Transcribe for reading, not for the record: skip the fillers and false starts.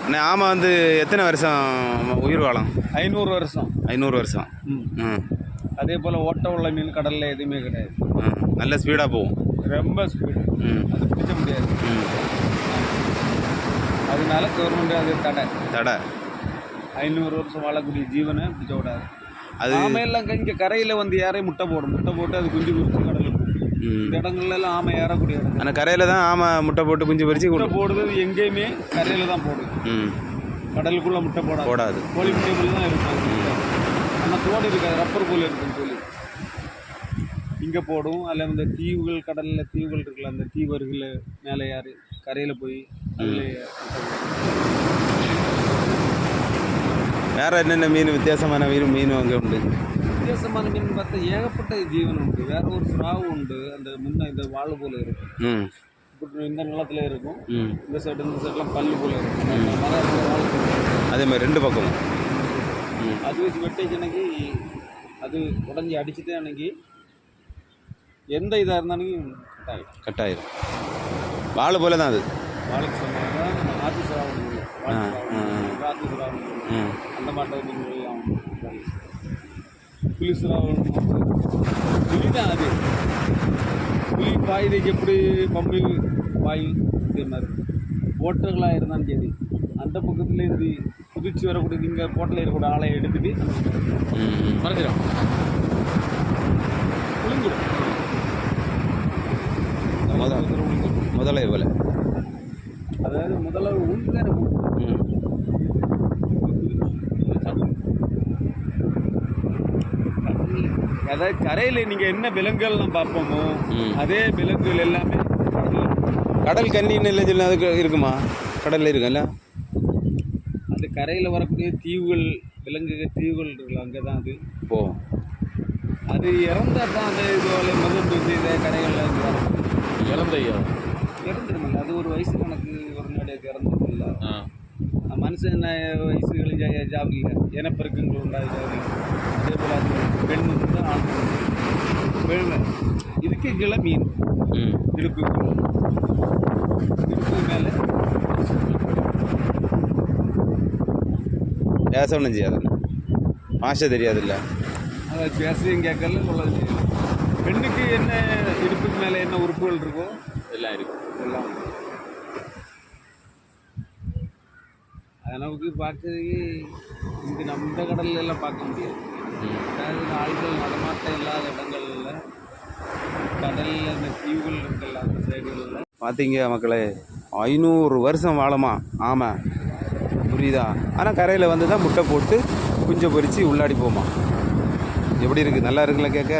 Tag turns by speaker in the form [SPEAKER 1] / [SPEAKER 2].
[SPEAKER 1] அண்ணே ஆமை வந்து எத்தனை வருஷம் உயிர் வாழும்?
[SPEAKER 2] 500 வருஷம்.
[SPEAKER 1] 500 வருஷம். ம்.
[SPEAKER 2] அதே போல் ஓட்ட உள்ள மீன் கடலில் எதுவுமே கிடையாது.
[SPEAKER 1] நல்ல ஸ்பீடாக போகும்.
[SPEAKER 2] ரொம்ப ஸ்பீடு. அது பிடிக்க முடியாது. அதனால கவர்மெண்ட் அது தடை 500 வருஷம் வாழக்கூடிய ஜீவனை பிடிச்ச விடாது. அது ஆமையெல்லாம் இங்கே கரையில் வந்து யாரையும் முட்டை போட்டு அது குஞ்சு குறித்து கடலுக்கு இந்த இடங்கள்ல எல்லாம் ஆமை ஏறக்கூடிய இடம்.
[SPEAKER 1] ஆனால் கரையில் தான் ஆமை முட்டை போட்டு குஞ்சு பறித்து
[SPEAKER 2] முட்டை போடுறது எங்கேயுமே கரையில் தான் போடுது. கடலுக்குள்ளே முட்டை போடாது. கோழி முட்டைக்குள்ள தான் இருக்கும். ஆனால் தோடு இருக்காது, ரப்பர் போல் இருக்கும் கோழி. இங்கே போடும். அதில் இந்த தீவுகள், கடலில் தீவுகள் இருக்குல்ல, அந்த தீவர்களை மேலே யார் கரையில் போய் அதில்
[SPEAKER 1] வேறு என்னென்ன மீன் வித்தியாசமான மீன் அங்கே உண்டு?
[SPEAKER 2] வித்தியாசமான மீன் பார்த்தா ஏகப்பட்ட ஜீவன் உண்டு. வேற ஒரு சுறாவு உண்டு. அந்த முன்ன இந்த வாழை போல இருக்கும். இப்படி இந்த நிலத்துல இருக்கும். இந்த சைடுலாம் பல்லு போல இருக்கும்.
[SPEAKER 1] அதே மாதிரி 2 பக்கமும்
[SPEAKER 2] அது வச்சு வெட்டேஜ் அன்னைக்கு அது உடஞ்சி அடிச்சுட்டு அன்னைக்கு எந்த இதாக இருந்தாலும்
[SPEAKER 1] கட்டாயிரும். வாழை போல தான் அது.
[SPEAKER 2] வாழைக்கு சொன்னாங்க ஆத்து சுறாவு ஆத்து சுறாவு அந்த மாட்டை மீன்கள்லாம் புலி சுறாவு புலி தான் அது. புலி பாயுதைக்கு எப்படி பம்பு பாய் இதே மாதிரி ஓட்டர்களாக இருந்தாலும் சரி அந்த பக்கத்தில் இருந்து குதிச்சு வரக்கூடிய இங்கே போட்டில் இருக்கக்கூடிய ஆளை எடுத்துட்டு மறைஞ்சிடும், புளிஞ்சிடும்.
[SPEAKER 1] முதல்ல போல
[SPEAKER 2] அதாவது முதல்ல உண்டு இருக்கும். அதாவது கரையில் நீங்கள் என்ன விலங்குகள்லாம் பார்ப்போமோ அதே விலங்குகள் எல்லாமே
[SPEAKER 1] கடல் கன்னின்னு இல்லை சொல்லி அதுக்கு இருக்குமா? கடலில் இருக்குல்ல.
[SPEAKER 2] அந்த கரையில் வரக்கூடிய தீவுகள் தீவுகள் இருக்குல்ல, அங்கே தான் அது
[SPEAKER 1] போகும்.
[SPEAKER 2] அது இறந்தால் தான் அந்த இதுவில் முதல் இதை கரைகளில் இறந்துருமில்ல. அது ஒரு வயசு கணக்கு ஒரு நாடு இறந்துருமில்ல. மனுஷன் என்ன வயசுகளும் ஜாப் இல்லை, இனப்பெருக்கங்கள் உண்டாது. அதே போல் அது பெண் வந்து ஆண் பெண்மை இதுக்கு கீழே மீன் இடுப்பு மேலே
[SPEAKER 1] பேச ஒன்றும் செய்யாது, பாஷை தெரியாதுல்ல.
[SPEAKER 2] அதை பேசையும் கேட்கல உள்ளது. பெண்ணுக்கு என்ன இடுப்புக்கு மேலே என்ன உறுப்புகள் இருக்கோ எல்லாம் இருக்கும். எல்லாம் அளவுக்கு பார்க்கறதுக்கு இங்கே நம்ம இந்த கடல்ல எல்லாம் பார்க்க முடியாது. அதாவது ஆள்கள் நடமாட்டம் இல்லாத இடங்கள்ல கடலில் இந்த தீவுகள் இருக்குல்ல அந்த சைடுகளில்
[SPEAKER 1] பார்த்தீங்க மக்களே, 500 வருஷம் வாழுமா ஆமை, புரியுதா? ஆனால் கரையில் வந்து தான் முட்டை போட்டு குஞ்சை பொறிச்சு உள்ளாடி போமா. எப்படி இருக்குது? நல்லா இருக்குல்ல கேட்க?